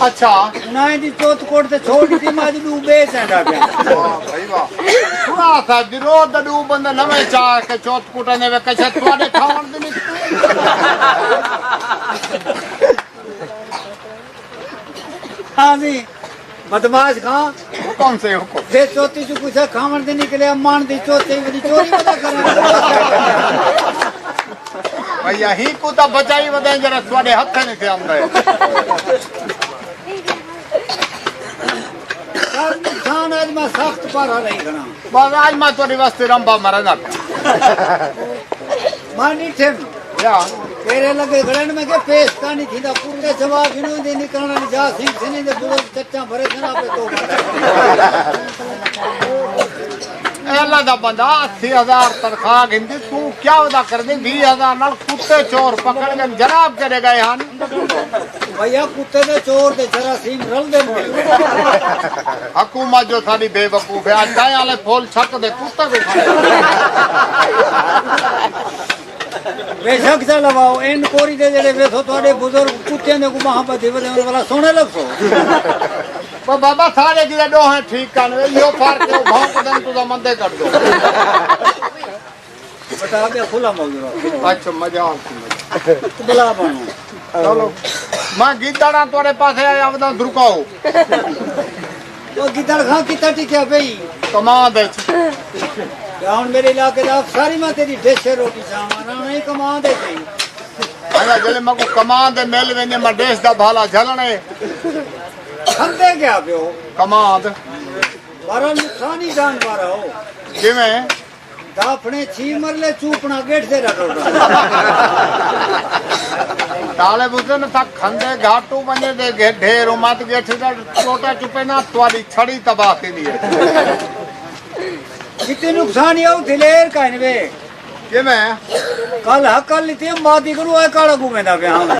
अच्छा ना दी चौथ कोट ते छोड़ी थी मां दू बेच आंदा पे वाह भाई वाह सुना था दिरो दडू बंद नवे चार के चौथ कोट ने वे कछ तोड़े खावन दे हां जी बदमाश खां कौन से हुकुम दे चौथी जो कुछ खावन दे निकले मान दी चौथी बड़ी चोरी बता करा भैया ही को तो बचाई वदे जरा तोड़े हाथ ने थे आंदा खान आज मैं सख्त पर रही घना बस आज मैं तोरी वास्ते रंबा मरना मानी थे या तेरे लगे गड़न में के पेश कानी थीदा पूरे जवाब इनो दे निकलना जा सिंह सने दे बुल चच्चा भरे खना पे तो अल्लाह दा बंदा 80,000 तनख्वाह गिंदी तू क्या वादा कर दे 20,000 नाल कुत्ते चोर पकड़ के जनाब करे गए हन भैया कुत्ते दे चोर दे जरासीम रल दे हुकूमत जो थारी बेवकूफ है आज ताए वाले फूल छक दे कुत्ते भी खाए बेशक से लगाओ इन कोरी दे जड़े वेसो थोड़े बुजुर्ग कुत्ते ने को मोहब्बत दे वाला सोने लगसो पर बाबा थारे की दो है ठीक कान यो फार के भौंक दन तू मंदे कर दो बता के खुला मौजूद अच्छा मजा आती बुला बनो चलो मैं गीताड़ा तोरे पास आया वदा दुरकाओ तो गिदड़ खां किता टिके भई कमा दे गाउन मेरे इलाके दा सारी मां तेरी देशे रोटी सामान नहीं कमा दे गई आया जले मको कमा दे मेल वेने मैं देश दा भाला झलने खंदे क्या पियो कमा दे बारा नुकसानी जान पारा हो जिवें दाफने छी मरले चूपना गेट से रटोड़ा ताले बुझन तक खंदे घाटू बने दे ढेर मत गेठ दा छोटा चुपे ना तवारी छड़ी तबाह के लिए कितने नुकसान हो दिलेर कहने वे जिवें कल हकल लीती मादी करू काला घूमे ना पे